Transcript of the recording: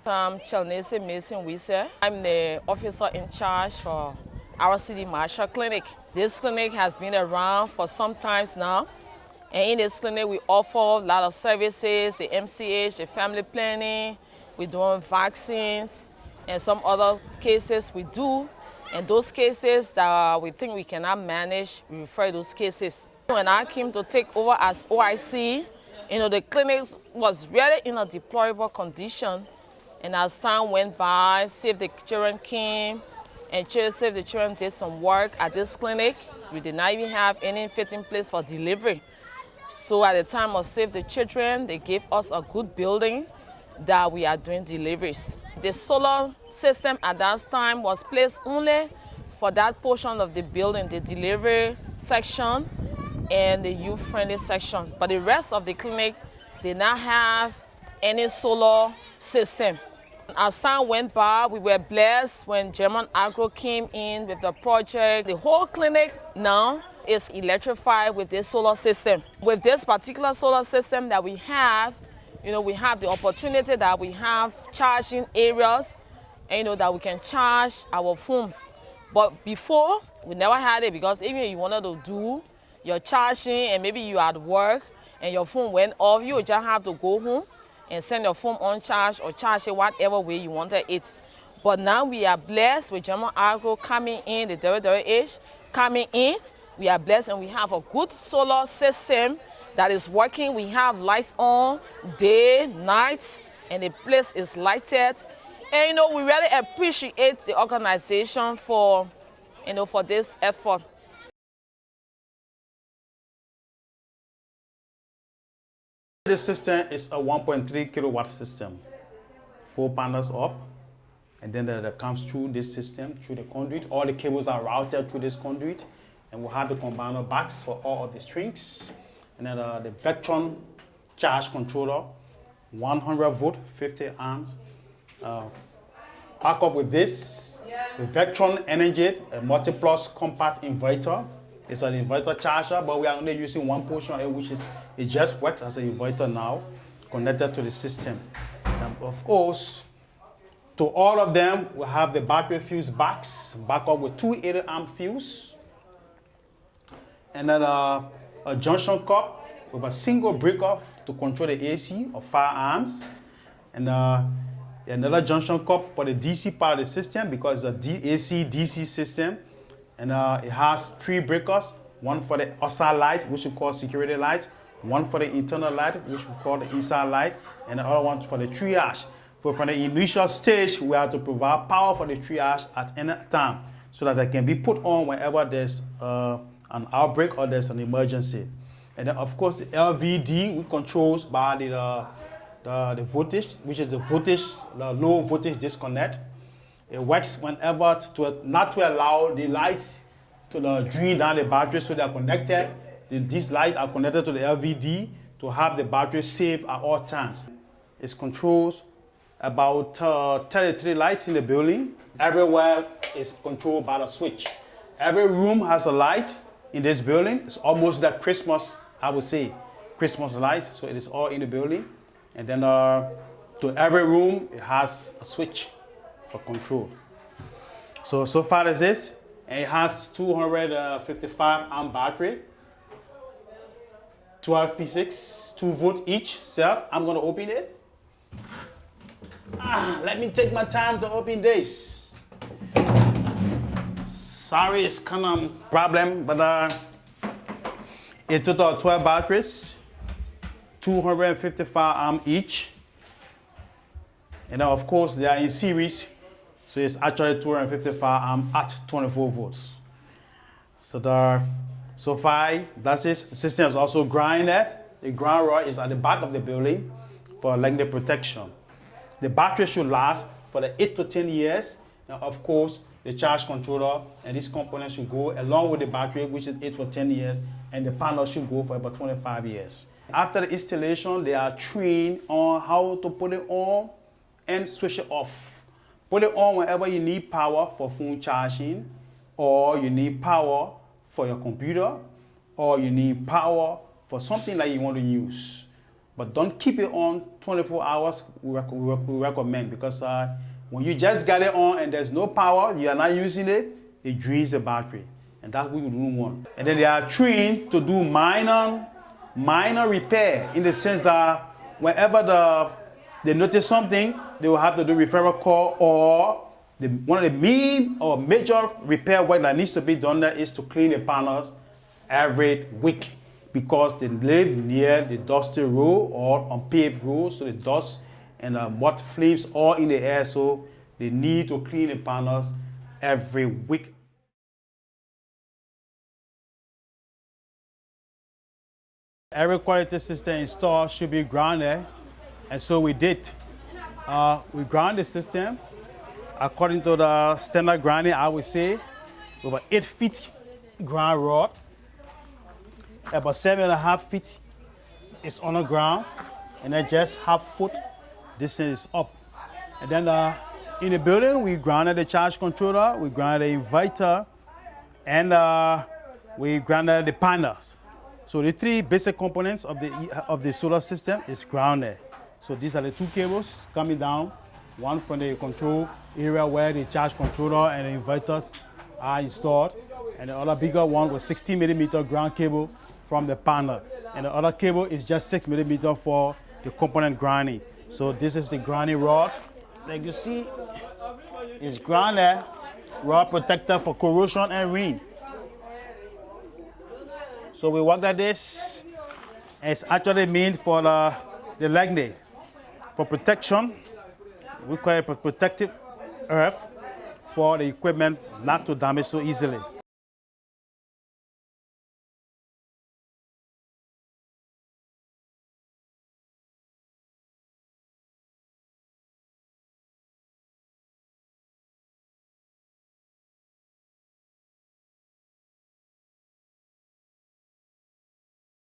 I'm Chelnese Mason Wisse. I'm the officer in charge for R.C.D. Marshall Clinic. This clinic has been around for some time now. And in this clinic, we offer a lot of services, the MCH, the family planning, we're doing vaccines, and some other cases we do. And those cases that we think we cannot manage, we refer those cases. When I came to take over as OIC, the clinic was really in a deplorable condition. And as time went by, Save the Children came, and Save the Children did some work at this clinic. We did not even have any fitting place for delivery. So at the time of Save the Children, they gave us a good building that we are doing deliveries. The solar system at that time was placed only for that portion of the building, the delivery section and the youth-friendly section. But the rest of the clinic did not have any solar system. As time went by, we were blessed when German Agro came in with the project. The whole clinic now is electrified with this solar system. With this particular solar system that we have the opportunity that we have charging areas, and that we can charge our phones. But before, we never had it, because even if you wanted to do your charging and maybe you at work and your phone went off, you would just have to go home and send your phone on charge or charge it whatever way you wanted it. But now we are blessed with German Agro coming in, the WWH coming in. We are blessed and we have a good solar system that is working. We have lights on day, night, and the place is lighted. And we really appreciate the organization for for this effort. This system is a 1.3 kilowatt system, 4 panels up, and then that comes through this system, through the conduit. All the cables are routed through this conduit, and we'll have the combiner box for all of the strings. And then the Vectron charge controller, 100 volt, 50 amps. Back up with this, the Vectron Energy, a multi-plus compact inverter. It's an inverter charger, but we are only using one portion of it, which is, it just works as an inverter now, connected to the system. And of course, to all of them, we have the battery fuse box, back up with 280 amp fuse. And then a junction cup with a single breaker to control the AC of 5 amps. And another junction cup for the DC part of the system, because it's a AC DC system. And it has 3 breakers, one for the outside light, which we call security light, one for the internal light, which we call the inside light, and the other one for the triage. So from the initial stage, we have to provide power for the triage at any time, so that it can be put on whenever there's an outbreak or there's an emergency. And then of course the LVD, we controls by the voltage, which is the low voltage disconnect. It works whenever not to allow the lights to drain down the battery, so they are connected. These lights are connected to the LVD to have the battery safe at all times. It controls about 33 lights in the building. Everywhere is controlled by the switch. Every room has a light in this building. It's almost like Christmas, I would say, Christmas lights. So it is all in the building. And then to every room, it has a switch for control. So far as this, and it has 255 amp battery, 12 P6, 2 volt each cell. I'm gonna open it. Let me take my time to open this. Sorry, it's kind of problem, but a total of 12 batteries, 255 amp each. And then of course they are in series. So it's actually 255 amp at 24 volts. So far, that's it. The system is also grounded. The ground rod is at the back of the building for length protection. The battery should last for the 8 to 10 years. And of course, the charge controller and these components should go along with the battery, which is 8 to 10 years, and the panel should go for about 25 years. After the installation, they are trained on how to put it on and switch it off. Put it on whenever you need power for phone charging, or you need power for your computer, or you need power for something that you want to use. But don't keep it on 24 hours, we recommend, because when you just got it on and there's no power, you are not using it, it drains the battery. And that's what we don't want. And then they are trained to do minor repair, in the sense that whenever they notice something, they will have to do referral call, or one of the main or major repair work that needs to be done there is to clean the panels every week, because they live near the dusty road or unpaved road, so the dust and mud flames all in the air, so they need to clean the panels every week. Every quality system installed should be grounded, and so we did. We ground the system according to the standard grounding, I would say, with an 8 feet ground rod. About 7.5 feet is on the ground, and then just half foot distance is up. And then in the building, we grounded the charge controller, we grounded the inverter, and we grounded the panels. So the 3 basic components of the solar system is grounded. So these are the 2 cables coming down, one from the control area where the charge controller and the inverters are installed, and the other bigger one with 60 millimeter ground cable from the panel. And the other cable is just 6 millimeter for the component grounding. So this is the grounding rod. Like you see, it's grounded, rod protector for corrosion and rain. So we work like this. It's actually meant for the leg, for protection. We call it protective earth for the equipment not to damage so easily.